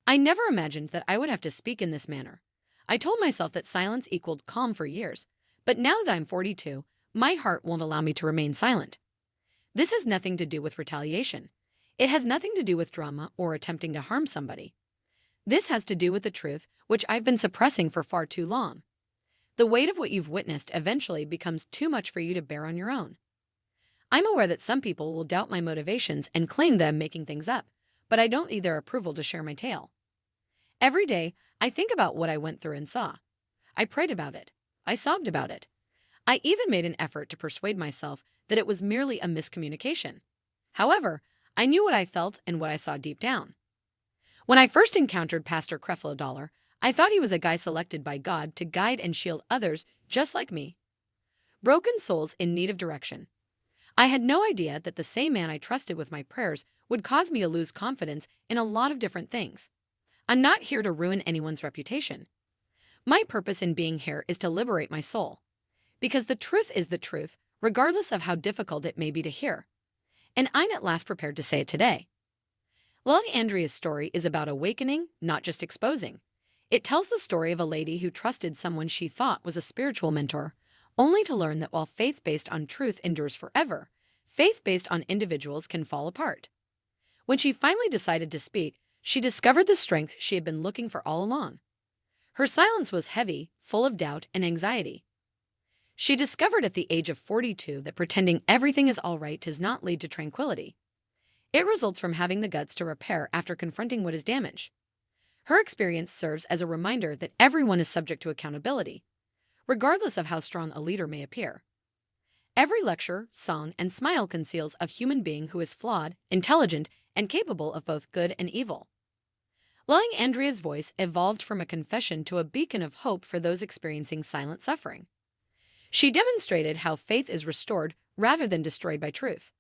I never imagined that I would have to speak in this manner. I told myself that silence equaled calm for years, but now that I'm 42, my heart won't allow me to remain silent. This has nothing to do with retaliation. It has nothing to do with drama or attempting to harm somebody. This has to do with the truth, which I've been suppressing for far too long. The weight of what you've witnessed eventually becomes too much for you to bear on your own. I'm aware that some people will doubt my motivations and claim that I'm making things up, but I don't need their approval to share my tale. Every day, I think about what I went through and saw. I prayed about it. I sobbed about it. I even made an effort to persuade myself that it was merely a miscommunication. However, I knew what I felt and what I saw deep down. When I first encountered Pastor Creflo Dollar, I thought he was a guy selected by God to guide and shield others just like me. Broken souls in need of direction. I had no idea that the same man I trusted with my prayers would cause me to lose confidence in a lot of different things. I'm not here to ruin anyone's reputation. My purpose in being here is to liberate my soul. Because the truth is the truth, regardless of how difficult it may be to hear. And I'm at last prepared to say it today. Andria's story is about awakening, not just exposing. It tells the story of a lady who trusted someone she thought was a spiritual mentor, only to learn that while faith based on truth endures forever, faith based on individuals can fall apart. When she finally decided to speak, she discovered the strength she had been looking for all along. Her silence was heavy, full of doubt and anxiety. She discovered at the age of 42 that pretending everything is all right does not lead to tranquility. It results from having the guts to repair after confronting what is damaged. Her experience serves as a reminder that everyone is subject to accountability, regardless of how strong a leader may appear. Every lecture, song, and smile conceals a human being who is flawed, intelligent, and capable of both good and evil. Andria's voice evolved from a confession to a beacon of hope for those experiencing silent suffering. She demonstrated how faith is restored rather than destroyed by truth.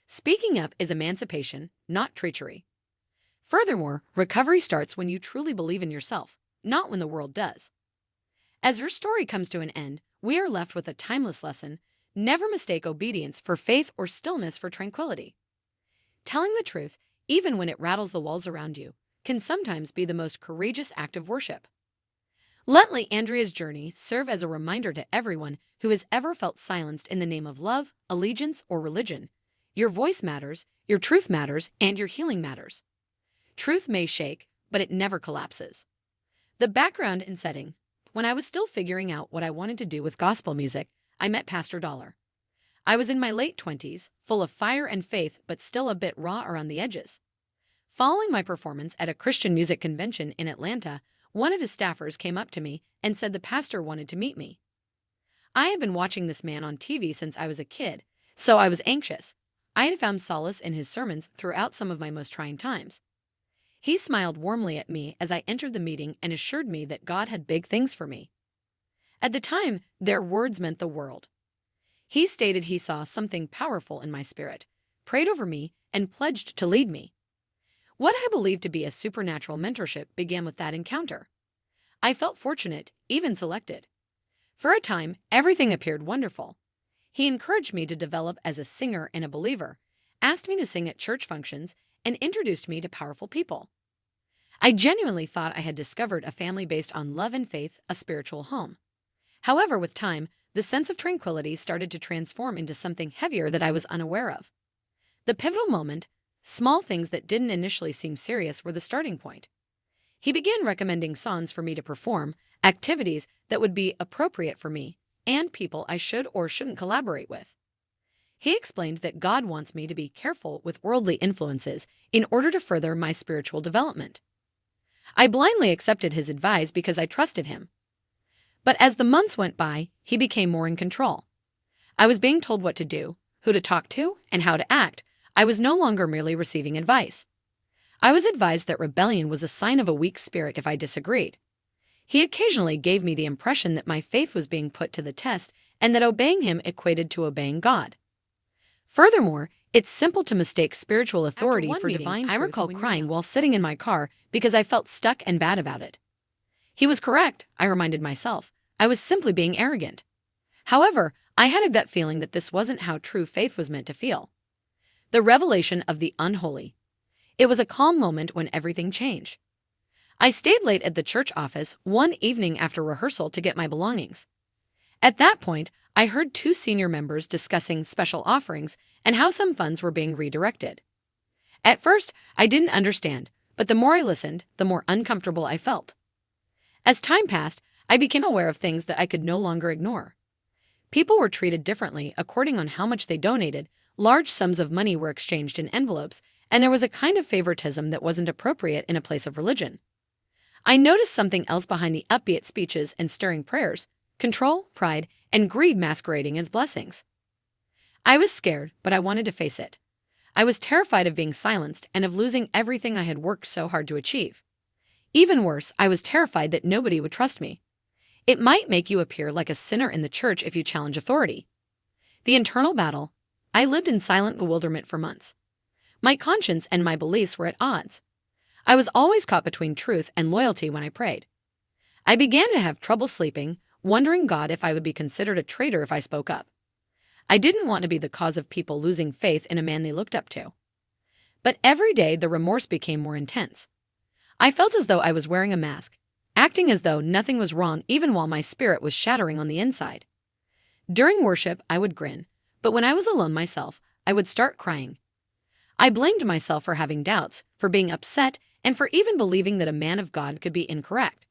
Speaking up is emancipation, not treachery. Furthermore, recovery starts when you truly believe in yourself, not when the world does. As her story comes to an end, we are left with a timeless lesson: never mistake obedience for faith or stillness for tranquility. Telling the truth, even when it rattles the walls around you, can sometimes be the most courageous act of worship. Let Andria's journey serve as a reminder to everyone who has ever felt silenced in the name of love, allegiance, or religion. Your voice matters, your truth matters, and your healing matters. Truth may shake, but it never collapses. The background and setting. When I was still figuring out what I wanted to do with gospel music, I met Pastor Dollar. I was in my late 20s, full of fire and faith, but still a bit raw around the edges. Following my performance at a Christian music convention in Atlanta, one of his staffers came up to me and said the pastor wanted to meet me. I had been watching this man on TV since I was a kid, so I was anxious. I had found solace in his sermons throughout some of my most trying times. He smiled warmly at me as I entered the meeting and assured me that God had big things for me. At the time, their words meant the world. He stated he saw something powerful in my spirit, prayed over me, and pledged to lead me. What I believed to be a supernatural mentorship began with that encounter. I felt fortunate, even selected. For a time, everything appeared wonderful. He encouraged me to develop as a singer and a believer, asked me to sing at church functions, and introduced me to powerful people. I genuinely thought I had discovered a family based on love and faith, a spiritual home. However, with time, the sense of tranquility started to transform into something heavier that I was unaware of. The pivotal moment, small things that didn't initially seem serious, were the starting point. He began recommending songs for me to perform, activities that would be appropriate for me, and people I should or shouldn't collaborate with. He explained that God wants me to be careful with worldly influences in order to further my spiritual development. I blindly accepted his advice because I trusted him. But as the months went by, he became more in control. I was being told what to do, who to talk to, and how to act. I was no longer merely receiving advice. I was advised that rebellion was a sign of a weak spirit if I disagreed. He occasionally gave me the impression that my faith was being put to the test and that obeying him equated to obeying God. Furthermore, it's simple to mistake spiritual authority for divine truth. I recall crying while sitting in my car because I felt stuck and bad about it. He was correct, I reminded myself. I was simply being arrogant. However, I had a gut feeling that this wasn't how true faith was meant to feel. The revelation of the unholy. It was a calm moment when everything changed. I stayed late at the church office one evening after rehearsal to get my belongings. At that point, I heard two senior members discussing special offerings and how some funds were being redirected. At first, I didn't understand, but the more I listened, the more uncomfortable I felt. As time passed, I became aware of things that I could no longer ignore. People were treated differently according on how much they donated, large sums of money were exchanged in envelopes, and there was a kind of favoritism that wasn't appropriate in a place of religion. I noticed something else behind the upbeat speeches and stirring prayers: control, pride, and greed masquerading as blessings. I was scared, but I wanted to face it. I was terrified of being silenced and of losing everything I had worked so hard to achieve. Even worse, I was terrified that nobody would trust me. It might make you appear like a sinner in the church if you challenge authority. The internal battle. I lived in silent bewilderment for months. My conscience and my beliefs were at odds. I was always caught between truth and loyalty when I prayed. I began to have trouble sleeping, wondering God if I would be considered a traitor if I spoke up. I didn't want to be the cause of people losing faith in a man they looked up to. But every day the remorse became more intense. I felt as though I was wearing a mask, acting as though nothing was wrong even while my spirit was shattering on the inside. During worship, I would grin, but when I was alone myself, I would start crying. I blamed myself for having doubts, for being upset, and for even believing that a man of God could be incorrect.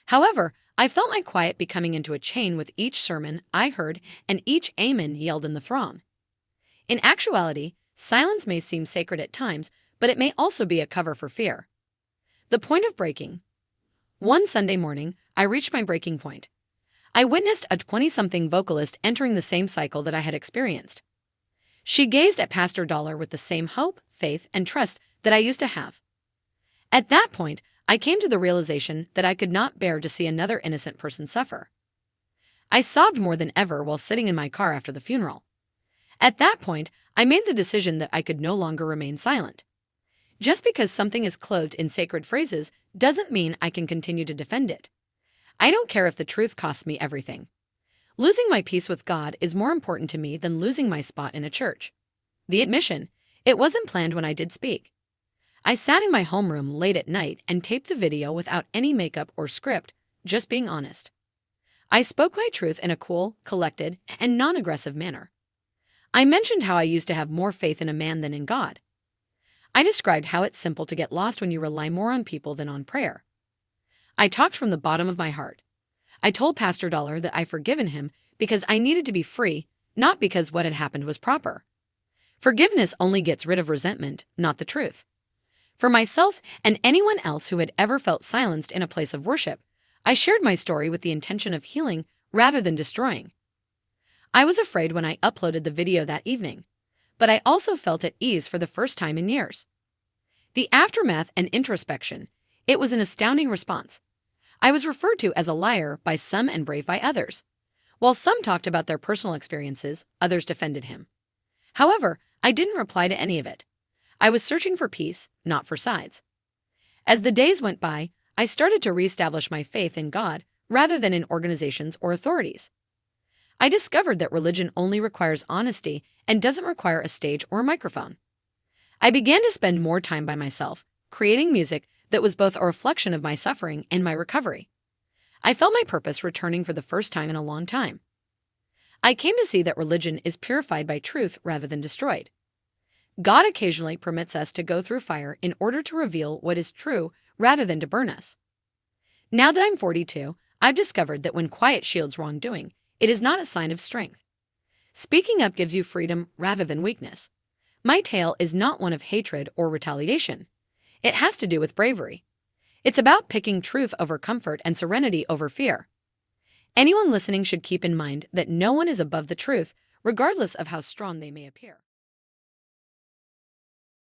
However, I felt my quiet becoming into a chain with each sermon I heard and each amen yelled in the throng. In actuality, silence may seem sacred at times, but it may also be a cover for fear. The point of breaking. One Sunday morning, I reached my breaking point. I witnessed a 20-something vocalist entering the same cycle that I had experienced. She gazed at Pastor Dollar with the same hope, faith, and trust that I used to have. At that point, I came to the realization that I could not bear to see another innocent person suffer. I sobbed more than ever while sitting in my car after the funeral. At that point, I made the decision that I could no longer remain silent. Just because something is clothed in sacred phrases doesn't mean I can continue to defend it. I don't care if the truth costs me everything. Losing my peace with God is more important to me than losing my spot in a church. The admission: it wasn't planned when I did speak. I sat in my homeroom late at night and taped the video without any makeup or script, just being honest. I spoke my truth in a cool, collected, and non-aggressive manner. I mentioned how I used to have more faith in a man than in God. I described how it's simple to get lost when you rely more on people than on prayer. I talked from the bottom of my heart. I told Pastor Dollar that I'd forgiven him because I needed to be free, not because what had happened was proper. Forgiveness only gets rid of resentment, not the truth. For myself and anyone else who had ever felt silenced in a place of worship, I shared my story with the intention of healing rather than destroying. I was afraid when I uploaded the video that evening, but I also felt at ease for the first time in years. The aftermath and introspection, it was an astounding response. I was referred to as a liar by some and brave by others. While some talked about their personal experiences, others defended him. However, I didn't reply to any of it. I was searching for peace, not for sides. As the days went by, I started to reestablish my faith in God rather than in organizations or authorities. I discovered that religion only requires honesty and doesn't require a stage or a microphone. I began to spend more time by myself, creating music that was both a reflection of my suffering and my recovery. I felt my purpose returning for the first time in a long time. I came to see that religion is purified by truth rather than destroyed. God occasionally permits us to go through fire in order to reveal what is true rather than to burn us. Now that I'm 42, I've discovered that when quiet shields wrongdoing, it is not a sign of strength. Speaking up gives you freedom rather than weakness. My tale is not one of hatred or retaliation. It has to do with bravery. It's about picking truth over comfort and serenity over fear. Anyone listening should keep in mind that no one is above the truth, regardless of how strong they may appear.